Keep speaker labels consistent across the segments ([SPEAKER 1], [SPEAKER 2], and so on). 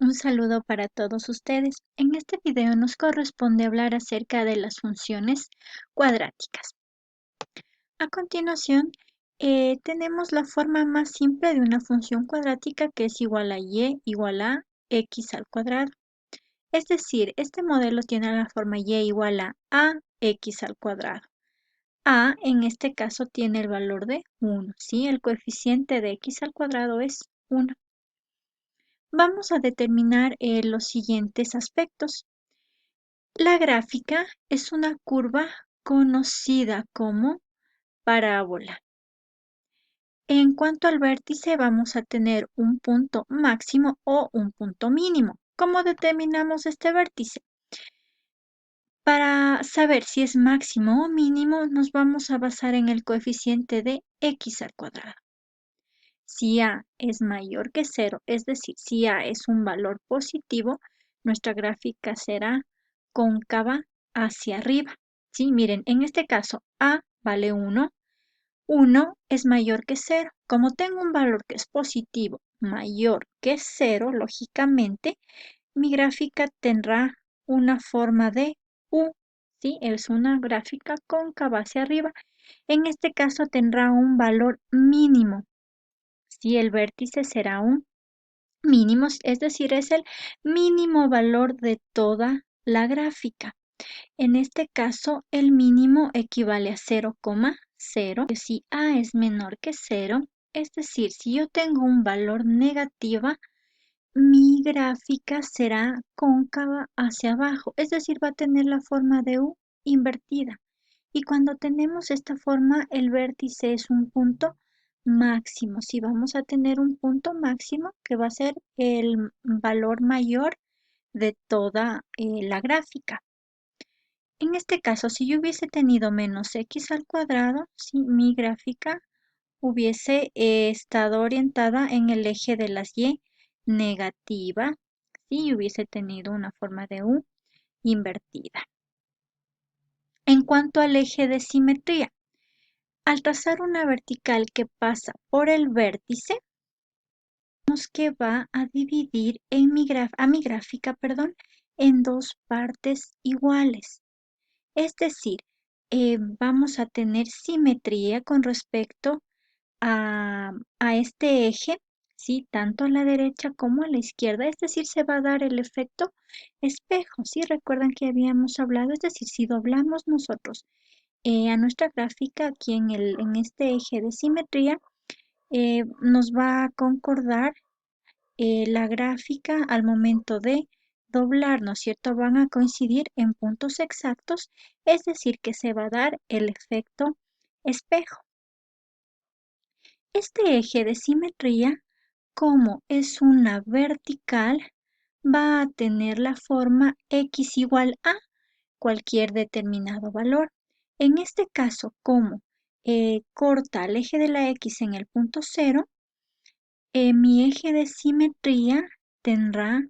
[SPEAKER 1] Un saludo para todos ustedes. En este video nos corresponde hablar acerca de las funciones cuadráticas. A continuación, tenemos la forma más simple de una función cuadrática que es igual a y igual a x al cuadrado. Es decir, este modelo tiene la forma y igual a x al cuadrado. A en este caso tiene el valor de 1, ¿sí? El coeficiente de x al cuadrado es 1. Vamos a determinar los siguientes aspectos. La gráfica es una curva conocida como parábola. En cuanto al vértice, vamos a tener un punto máximo o un punto mínimo. ¿Cómo determinamos este vértice? Para saber si es máximo o mínimo, nos vamos a basar en el coeficiente de x al cuadrado. Si a es mayor que 0, es decir, si a es un valor positivo, nuestra gráfica será cóncava hacia arriba. Sí, miren, en este caso a vale 1, 1 es mayor que 0. Como tengo un valor que es positivo mayor que 0, lógicamente, mi gráfica tendrá una forma de U, ¿sí? Es una gráfica cóncava hacia arriba. En este caso tendrá un valor mínimo. Si el vértice será un mínimo, es decir, es el mínimo valor de toda la gráfica. En este caso, el mínimo equivale a 0,0. Si a es menor que 0, es decir, si yo tengo un valor negativa, mi gráfica será cóncava hacia abajo, es decir, va a tener la forma de U invertida. Y cuando tenemos esta forma, el vértice es un punto máximo. Si vamos a tener un punto máximo que va a ser el valor mayor de toda la gráfica. En este caso, si yo hubiese tenido menos x al cuadrado, si mi gráfica hubiese estado orientada en el eje de las y negativa, si hubiese tenido una forma de U invertida. En cuanto al eje de simetría, al trazar una vertical que pasa por el vértice, vemos que va a dividir a mi gráfica, en dos partes iguales. Es decir, vamos a tener simetría con respecto a este eje, ¿sí? Tanto a la derecha como a la izquierda. Es decir, se va a dar el efecto espejo, ¿sí? Recuerdan que habíamos hablado, es decir, si doblamos nosotros a nuestra gráfica aquí en este eje de simetría, nos va a concordar la gráfica al momento de doblar, ¿no es cierto? Van a coincidir en puntos exactos, es decir, que se va a dar el efecto espejo. Este eje de simetría, como es una vertical, va a tener la forma x igual a cualquier determinado valor. En este caso, como corta el eje de la x en el punto 0, mi eje de simetría tendrá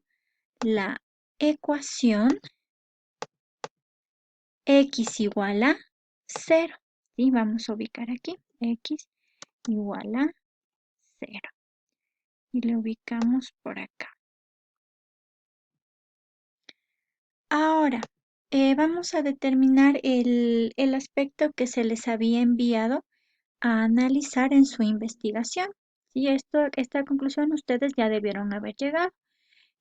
[SPEAKER 1] la ecuación x igual a 0. ¿Sí? Vamos a ubicar aquí x igual a 0. Y lo ubicamos por acá. Ahora, vamos a determinar el aspecto que se les había enviado a analizar en su investigación. Y esta conclusión ustedes ya debieron haber llegado.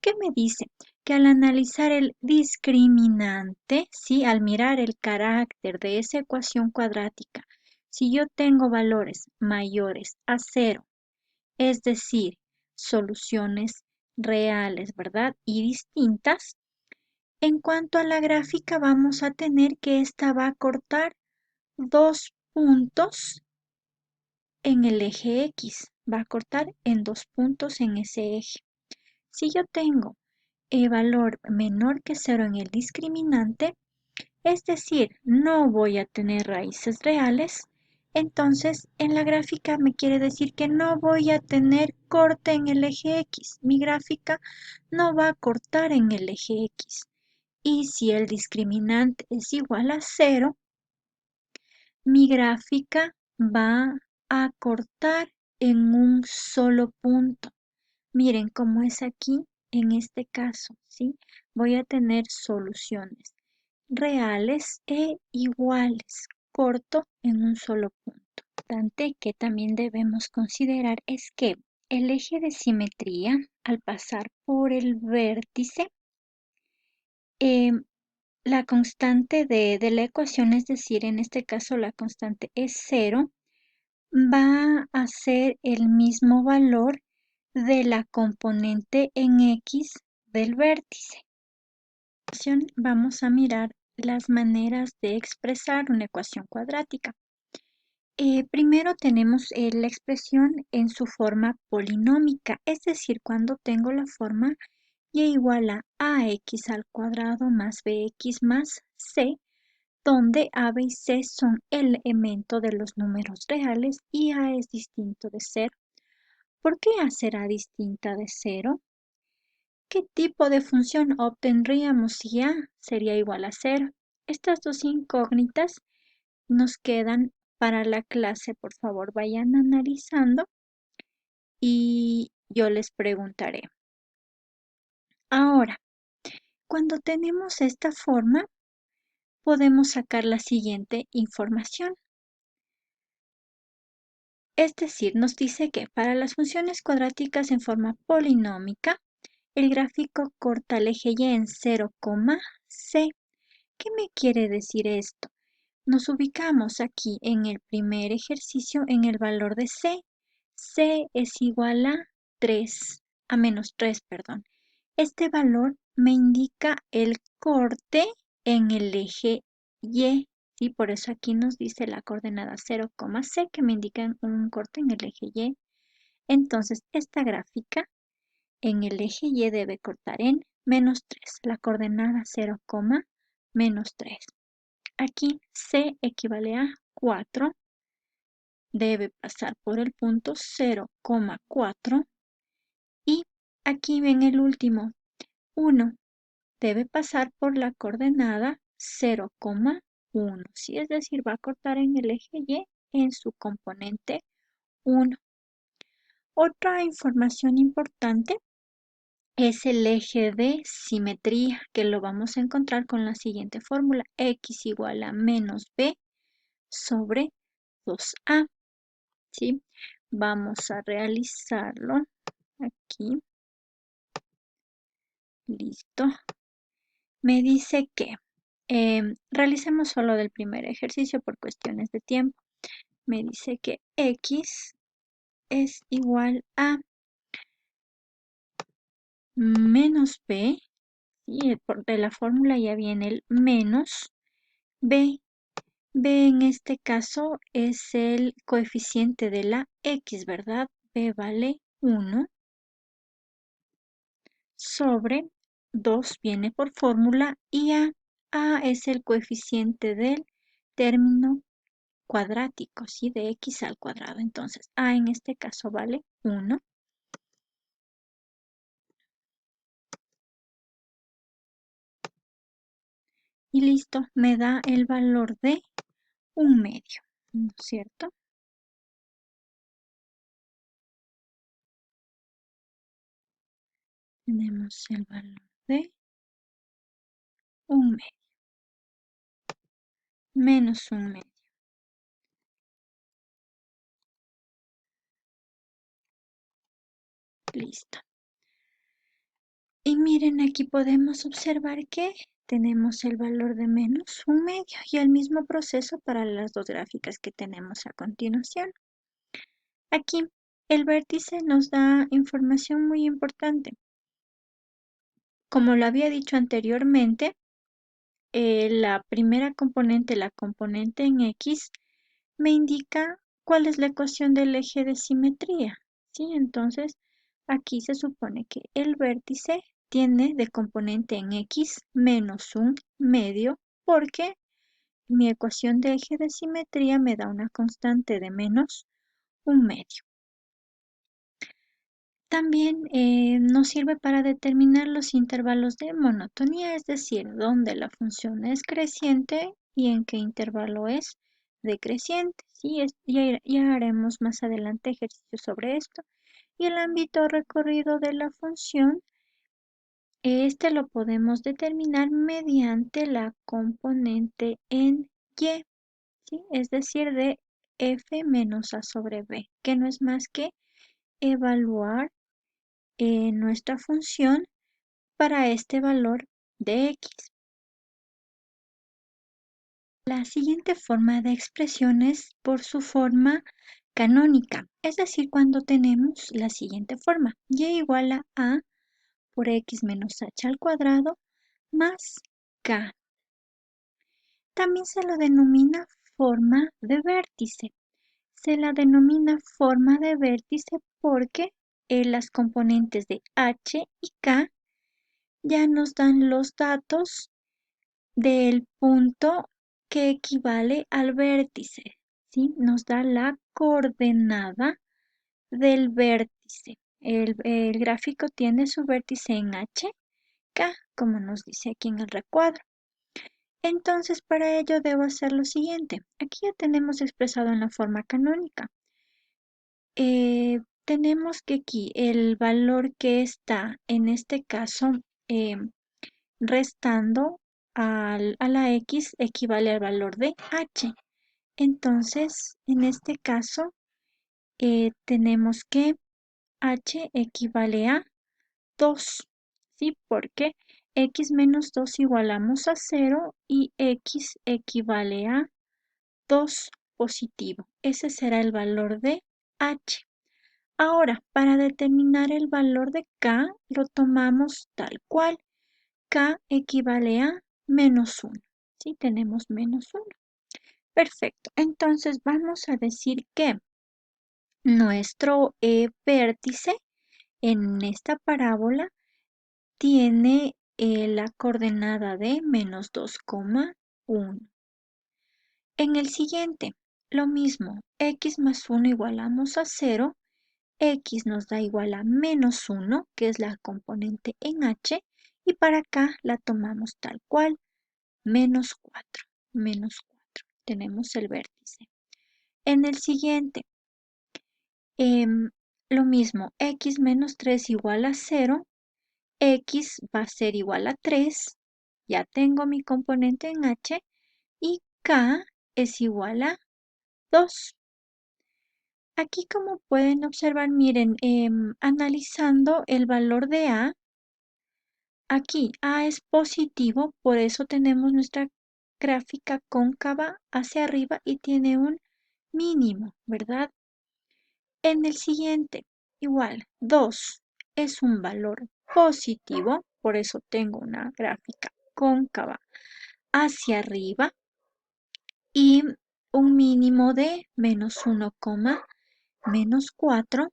[SPEAKER 1] ¿Qué me dice? Que al analizar el discriminante, ¿sí? Al mirar el carácter de esa ecuación cuadrática, si yo tengo valores mayores a 0, es decir, soluciones reales, ¿verdad? Y distintas, en cuanto a la gráfica vamos a tener que esta va a cortar dos puntos en el eje X, va a cortar en dos puntos en ese eje. Si yo tengo el valor menor que 0 en el discriminante, es decir, no voy a tener raíces reales, entonces en la gráfica me quiere decir que no voy a tener corte en el eje X. Mi gráfica no va a cortar en el eje X. Y si el discriminante es igual a 0, mi gráfica va a cortar en un solo punto. Miren cómo es aquí en este caso, ¿sí? Voy a tener soluciones reales e iguales, corto en un solo punto. Importante que también debemos considerar es que el eje de simetría, al pasar por el vértice, la constante de la ecuación, es decir, en este caso la constante es 0, va a ser el mismo valor de la componente en X del vértice. Vamos a mirar las maneras de expresar una ecuación cuadrática. Primero tenemos la expresión en su forma polinómica, es decir, cuando tengo la forma y igual a ax al cuadrado más bx más c, donde a, b y c son elementos de los números reales y a es distinto de 0. ¿Por qué a será distinta de 0? ¿Qué tipo de función obtendríamos si a sería igual a 0? Estas dos incógnitas nos quedan para la clase. Por favor, vayan analizando y yo les preguntaré. Ahora, cuando tenemos esta forma, podemos sacar la siguiente información. Es decir, nos dice que para las funciones cuadráticas en forma polinómica, el gráfico corta el eje y en 0, c. ¿Qué me quiere decir esto? Nos ubicamos aquí en el primer ejercicio en el valor de c. C es igual a 3, a menos 3, perdón. Este valor me indica el corte en el eje Y, y por eso aquí nos dice la coordenada 0, c, que me indica un corte en el eje Y. Entonces, esta gráfica en el eje Y debe cortar en menos 3, la coordenada 0, menos 3. Aquí C equivale a 4, debe pasar por el punto 0,4 y aquí ven el último 1, debe pasar por la coordenada 0,1, ¿sí? Es decir, va a cortar en el eje Y en su componente 1. Otra información importante es el eje de simetría, que lo vamos a encontrar con la siguiente fórmula: x igual a menos b sobre 2a. ¿Sí? Vamos a realizarlo aquí. Listo. Me dice que realicemos solo del primer ejercicio por cuestiones de tiempo. Me dice que x es igual a menos b, ¿sí? De la fórmula ya viene el menos b. B en este caso es el coeficiente de la x, ¿verdad? B vale 1 sobre 2 viene por fórmula y a es el coeficiente del término cuadrático, ¿sí? De x al cuadrado. Entonces, a en este caso vale 1. Y listo, me da el valor de 1/2, ¿no es cierto? Tenemos el valor de 1/2, menos 1/2. Listo. Y miren, aquí podemos observar que tenemos el valor de menos 1/2 y el mismo proceso para las dos gráficas que tenemos a continuación. Aquí el vértice nos da información muy importante. Como lo había dicho anteriormente, la primera componente, la componente en X, me indica cuál es la ecuación del eje de simetría, ¿sí? Entonces, aquí se supone que el vértice tiene de componente en X menos 1/2 porque mi ecuación de eje de simetría me da una constante de menos 1/2. También nos sirve para determinar los intervalos de monotonía, es decir, dónde la función es creciente y en qué intervalo es decreciente. ¿Sí? Ya haremos más adelante ejercicios sobre esto. Y el ámbito recorrido de la función Este lo podemos determinar mediante la componente en y, ¿sí? Es decir, de f menos a sobre b, que no es más que evaluar nuestra función para este valor de x. La siguiente forma de expresión es por su forma canónica, es decir, cuando tenemos la siguiente forma, y igual a por x menos h al cuadrado más k. También se lo denomina forma de vértice. Se la denomina forma de vértice porque las componentes de h y k ya nos dan los datos del punto que equivale al vértice, ¿sí? Nos da la coordenada del vértice. El gráfico tiene su vértice en h, k, como nos dice aquí en el recuadro. Entonces, para ello debo hacer lo siguiente. Aquí ya tenemos expresado en la forma canónica. Tenemos que aquí el valor que está, en este caso, restando a la x equivale al valor de h. Entonces, en este caso, tenemos que h equivale a 2, ¿sí? Porque x menos 2 igualamos a 0 y x equivale a 2 positivo. Ese será el valor de h. Ahora, para determinar el valor de k, lo tomamos tal cual. K equivale a menos 1. ¿Sí? Tenemos menos 1. Perfecto. Entonces vamos a decir que nuestro vértice en esta parábola tiene la coordenada de menos 2,1. En el siguiente, lo mismo, x más 1 igualamos a 0, x nos da igual a menos 1, que es la componente en h, y para acá la tomamos tal cual, menos 4, menos 4. Tenemos el vértice. En el siguiente, lo mismo, x menos 3 igual a 0, x va a ser igual a 3, ya tengo mi componente en h, y k es igual a 2. Aquí, como pueden observar, miren, analizando el valor de a, aquí a es positivo, por eso tenemos nuestra gráfica cóncava hacia arriba y tiene un mínimo, ¿verdad? En el siguiente, igual, 2 es un valor positivo, por eso tengo una gráfica cóncava hacia arriba y un mínimo de menos 1, menos 4.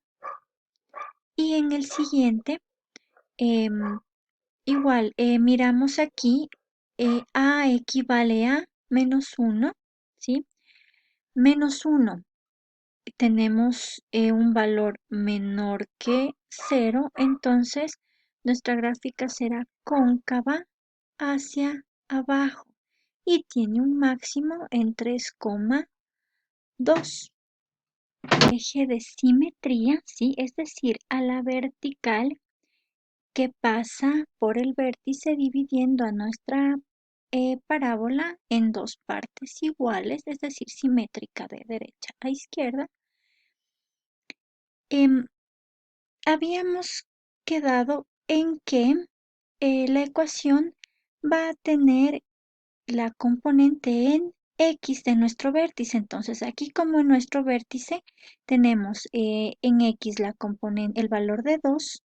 [SPEAKER 1] Y en el siguiente, igual, miramos aquí, a equivale a menos 1, ¿sí? Menos 1, tenemos un valor menor que 0, entonces nuestra gráfica será cóncava hacia abajo y tiene un máximo en 3,2. Eje de simetría, ¿sí? Es decir, a la vertical que pasa por el vértice dividiendo a nuestra parábola en dos partes iguales, es decir, simétrica de derecha a izquierda. Habíamos quedado en que la ecuación va a tener la componente en x de nuestro vértice. Entonces, aquí como en nuestro vértice tenemos en x la componente, el valor de 2,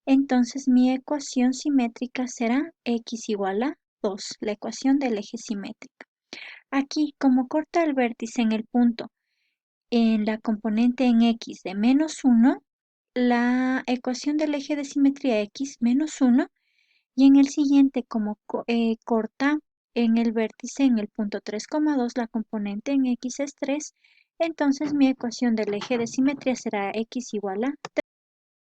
[SPEAKER 1] entonces mi ecuación simétrica será x igual a 2, la ecuación del eje simétrico. Aquí, como corta el vértice en el punto en la componente en x de menos 1, la ecuación del eje de simetría x menos 1, y en el siguiente, como corta en el vértice en el punto 3,2, la componente en x es 3, entonces mi ecuación del eje de simetría será x igual a 3.